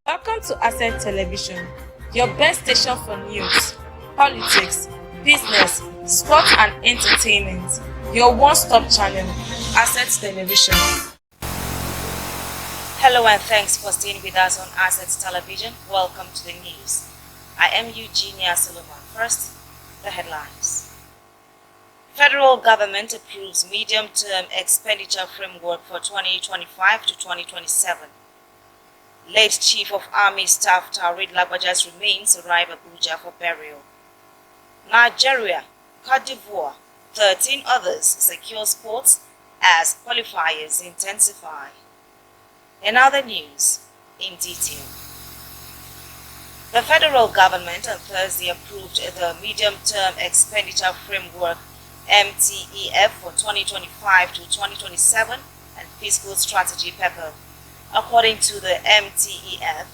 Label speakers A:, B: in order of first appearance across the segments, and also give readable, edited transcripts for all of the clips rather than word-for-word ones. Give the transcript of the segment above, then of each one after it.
A: Welcome to Asset Television, your best station for news, politics, business, sports and entertainment. Your one-stop channel, Asset Television.
B: Hello and thanks for staying with us on Assets Television. Welcome to the news. I am Eugenia Solomon. First, the headlines. Federal government approves medium-term expenditure framework for 2025 to 2027. Late Chief of Army Staff Tarid Lagbaja's remains arrive Abuja for burial. Nigeria, Cote d'Ivoire, 13 others secure spots as qualifiers intensify. In other news, in detail. The federal government on Thursday approved the Medium-Term Expenditure Framework MTEF for 2025 to 2027 and Fiscal Strategy paper. According to the MTEF,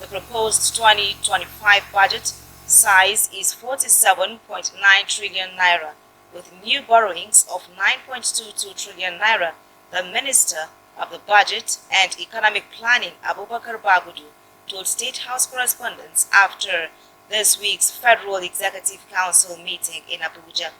B: the proposed 2025 budget size is 47.9 trillion naira, with new borrowings of 9.22 trillion naira. The Minister of the Budget and Economic Planning, Abubakar Bagudu, told State House correspondents after this week's Federal Executive Council meeting in Abuja.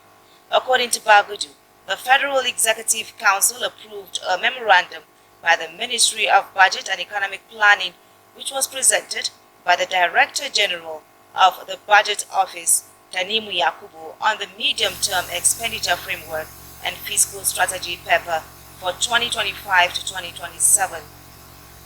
B: According to Bagudu, the Federal Executive Council approved a memorandum by the Ministry of Budget and Economic Planning, which was presented by the Director General of the Budget Office, Tanimu Yakubu, on the Medium-Term Expenditure Framework and Fiscal Strategy paper for 2025 to 2027.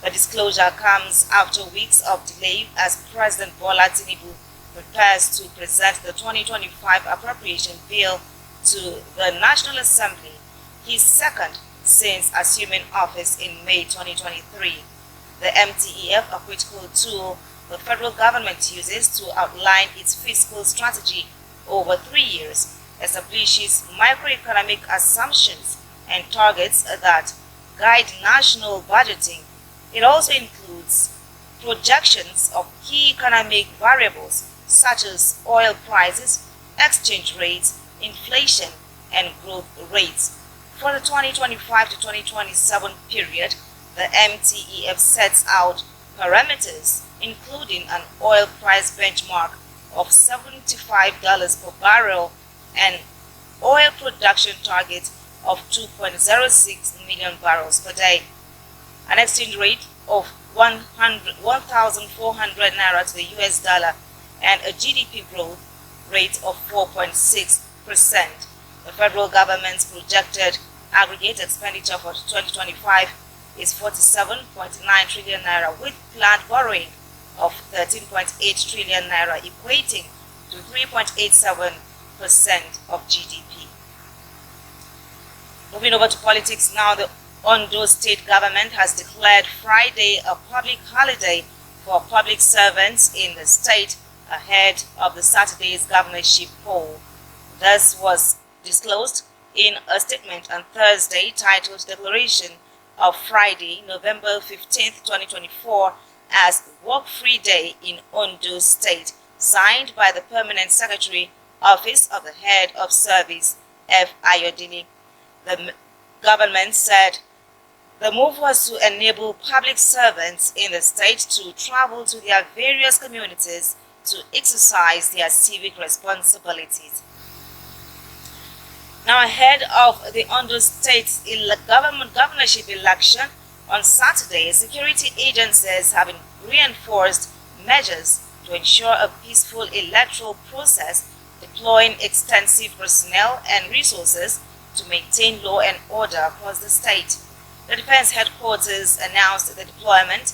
B: The disclosure comes after weeks of delay as President Bola Tinubu prepares to present the 2025 appropriation bill to the National Assembly, his second since assuming office in May 2023. The MTEF, a critical tool the federal government uses to outline its fiscal strategy over 3 years, establishes macroeconomic assumptions and targets that guide national budgeting. It also includes projections of key economic variables such as oil prices, exchange rates, inflation, and growth rates. For the 2025 to 2027 period, the MTEF sets out parameters including an oil price benchmark of $75 per barrel and oil production target of 2.06 million barrels per day, an exchange rate of 1,400 naira to the US dollar, and a GDP growth rate of 4.6%. The federal government's projected aggregate expenditure for 2025 is 47.9 trillion naira, with planned borrowing of 13.8 trillion naira, equating to 3.87% of GDP. Moving over to politics now, the Ondo state government has declared Friday a public holiday for public servants in the state ahead of the Saturday's governorship poll. This was disclosed in a statement on Thursday titled Declaration of Friday, November 15, 2024 as Work-Free Day in Ondo State, signed by the Permanent Secretary, Office of the Head of Service, F. Ayodele. The government said the move was to enable public servants in the state to travel to their various communities to exercise their civic responsibilities. Now, ahead of the Ondo State governorship election on Saturday, security agencies have reinforced measures to ensure a peaceful electoral process, deploying extensive personnel and resources to maintain law and order across the state. The Defense Headquarters announced the deployment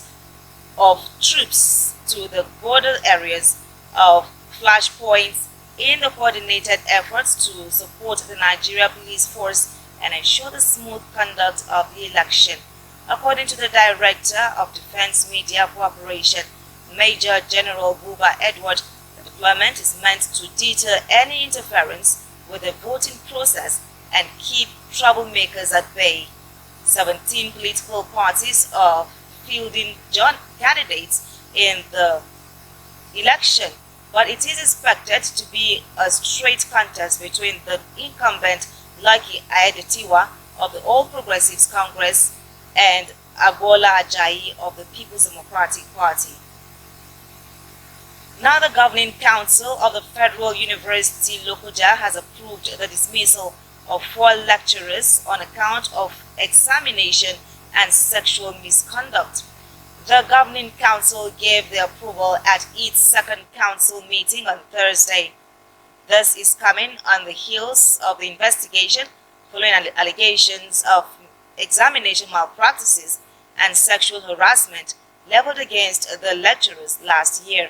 B: of troops to the border areas of flashpoints in the coordinated efforts to support the Nigeria Police Force and ensure the smooth conduct of the election. According to the Director of Defense Media Cooperation, Major General Buba Edward, the deployment is meant to deter any interference with the voting process and keep troublemakers at bay. 17 political parties are fielding candidates in the election, but it is expected to be a straight contest between the incumbent Lucky Aiyedatiwa of the All Progressives Congress and Agbola Ajayi of the People's Democratic Party. Now the Governing Council of the Federal University Lokoja has approved the dismissal of 4 lecturers on account of examination and sexual misconduct. The Governing Council gave the approval at its second council meeting on Thursday. This is coming on the heels of the investigation following allegations of examination malpractices and sexual harassment leveled against the lecturers last year.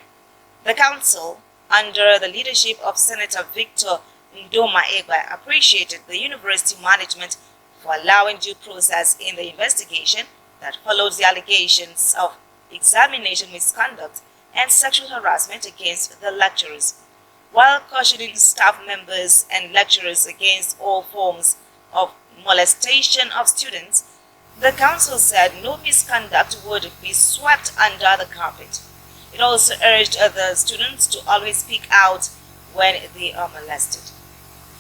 B: The council, under the leadership of Senator Victor Ndoma Egba, appreciated the university management for allowing due process in the investigation that followed the allegations of examination misconduct and sexual harassment against the lecturers, while cautioning staff members and lecturers against all forms of molestation of students. The council said no misconduct would be swept under the carpet. It also urged the students to always speak out when they are molested.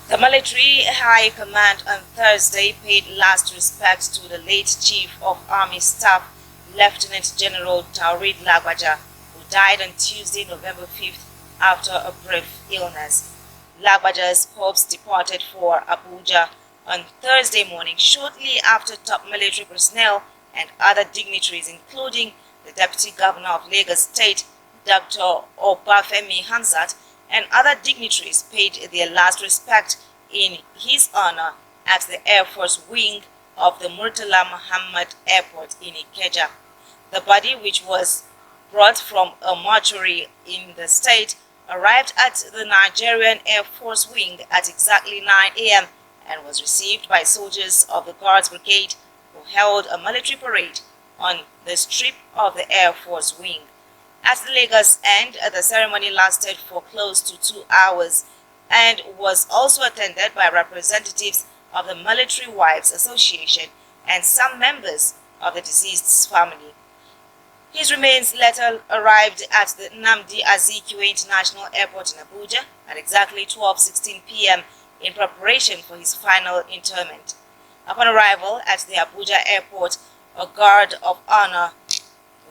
B: The military high command on Thursday paid last respect to the late Chief of Army Staff, Lieutenant General Taurid Lagbaja, who died on Tuesday, November 5th after a brief illness. Lagbaja's corpse departed for Abuja on Thursday morning, shortly after top military personnel and other dignitaries, including the Deputy Governor of Lagos State, Dr. Obafemi Hamzat, and other dignitaries paid their last respect in his honor at the Air Force wing of the Murtala Muhammad Airport in Ikeja. The body, which was brought from a mortuary in the state, arrived at the Nigerian Air Force wing at exactly 9 a.m. and was received by soldiers of the Guards Brigade, who held a military parade on the strip of the Air Force wing. At the Lagos end, the ceremony lasted for close to 2 hours and was also attended by representatives of the Military Wives Association and some members of the deceased's family. His remains later arrived at the Nnamdi Azikiwe International Airport in Abuja at exactly 12:16 p.m. in preparation for his final interment. Upon arrival at the Abuja airport, a guard of honor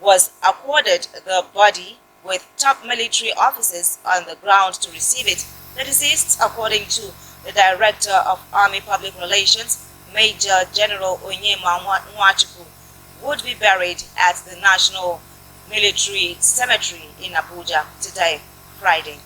B: was accorded the body with top military officers on the ground to receive it. The deceased, according to the Director of Army Public Relations, Major General Onyema Nwachukwu, would be buried at the National Military Cemetery in Abuja today, Friday.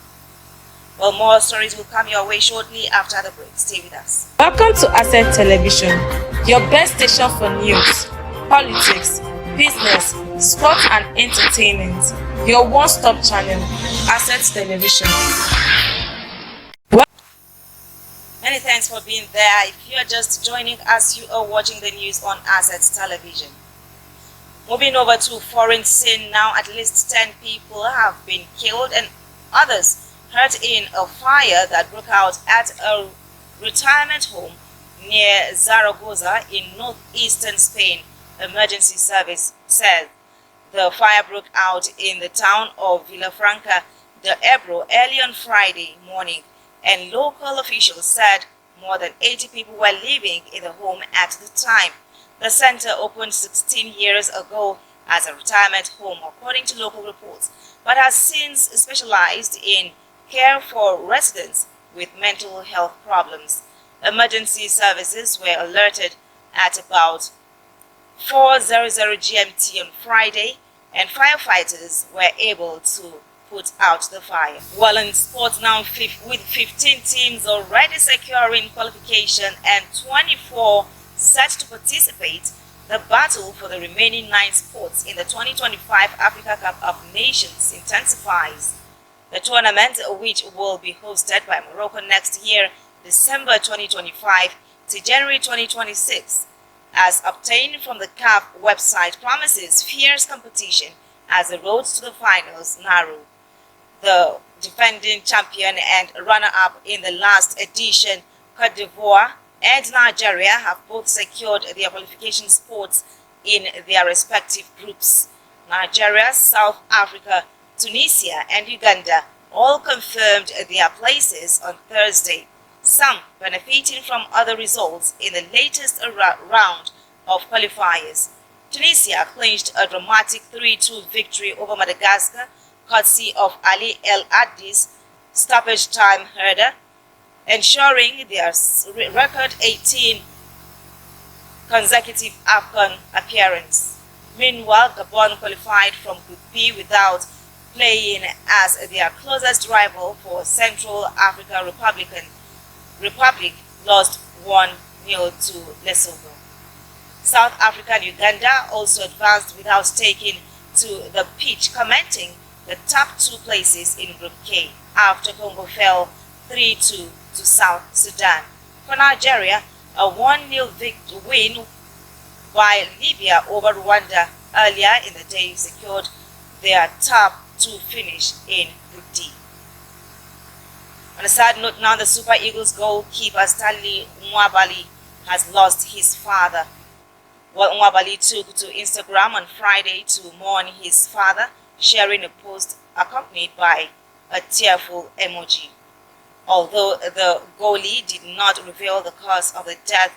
B: Well, more stories will come your way shortly after the break. Stay with us.
A: Welcome to Asset Television, your best station for news, politics, business, sport and entertainment. Your one-stop channel, Asset Television.
B: Many thanks for being there. If you are just joining us, you are watching the news on Asset Television. Moving over to foreign scene now, at least 10 people have been killed and others hurt in a fire that broke out at a retirement home near Zaragoza in northeastern Spain, emergency service said. The fire broke out in the town of Villafranca de Ebro early on Friday morning, and local officials said more than 80 people were living in the home at the time. The center opened 16 years ago as a retirement home, according to local reports, but has since specialized in care for residents with mental health problems. Emergency services were alerted at about 4:00 GMT on Friday, and firefighters were able to put out the fire. While in sports now, with 15 teams already securing qualification and 24 set to participate, the battle for the remaining 9 spots in the 2025 Africa Cup of Nations intensifies. The tournament, which will be hosted by Morocco next year, December 2025 to January 2026, as obtained from the CAF website, promises fierce competition as the road to the finals narrow. The defending champion and runner-up in the last edition, Côte d'Ivoire and Nigeria, have both secured their qualification spots in their respective groups. Nigeria, South Africa, Tunisia and Uganda all confirmed their places on Thursday, some benefiting from other results in the latest round of qualifiers. Tunisia clinched a dramatic 3-2 victory over Madagascar, courtesy of Ali El Adis, stoppage time header, ensuring their record 18 consecutive AFCON appearance. Meanwhile, Gabon qualified from Group B without playing as their closest rival for Central African Republic lost 1-0 to Lesotho. South Africa and Uganda also advanced without taking to the pitch, commenting the top two places in Group K after Congo fell 3-2 to South Sudan. For Nigeria, a 1-0 win, while Libya over Rwanda earlier in the day secured their top two finish in Group D. On a sad note now, the Super Eagles goalkeeper Stanley Nwabali has lost his father. Well, Nwabali took to Instagram on Friday to mourn his father, sharing a post accompanied by a tearful emoji. Although the goalie did not reveal the cause of the death,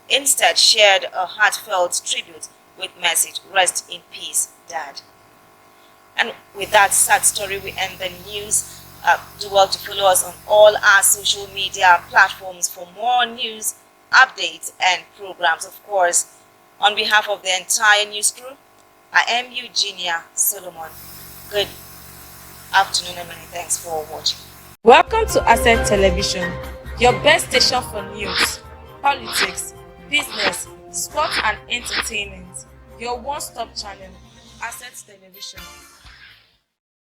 B: instead shared a heartfelt tribute with message, "Rest in peace, Dad." And with that sad story, we end the news. Do well to follow us on all our social media platforms for more news, updates, and programs. Of course, on behalf of the entire news crew, I am Eugenia Solomon. Good afternoon and many thanks for watching.
A: Welcome to Asset Television, your best station for news, politics, business, sport and entertainment. Your one-stop channel, Asset Television.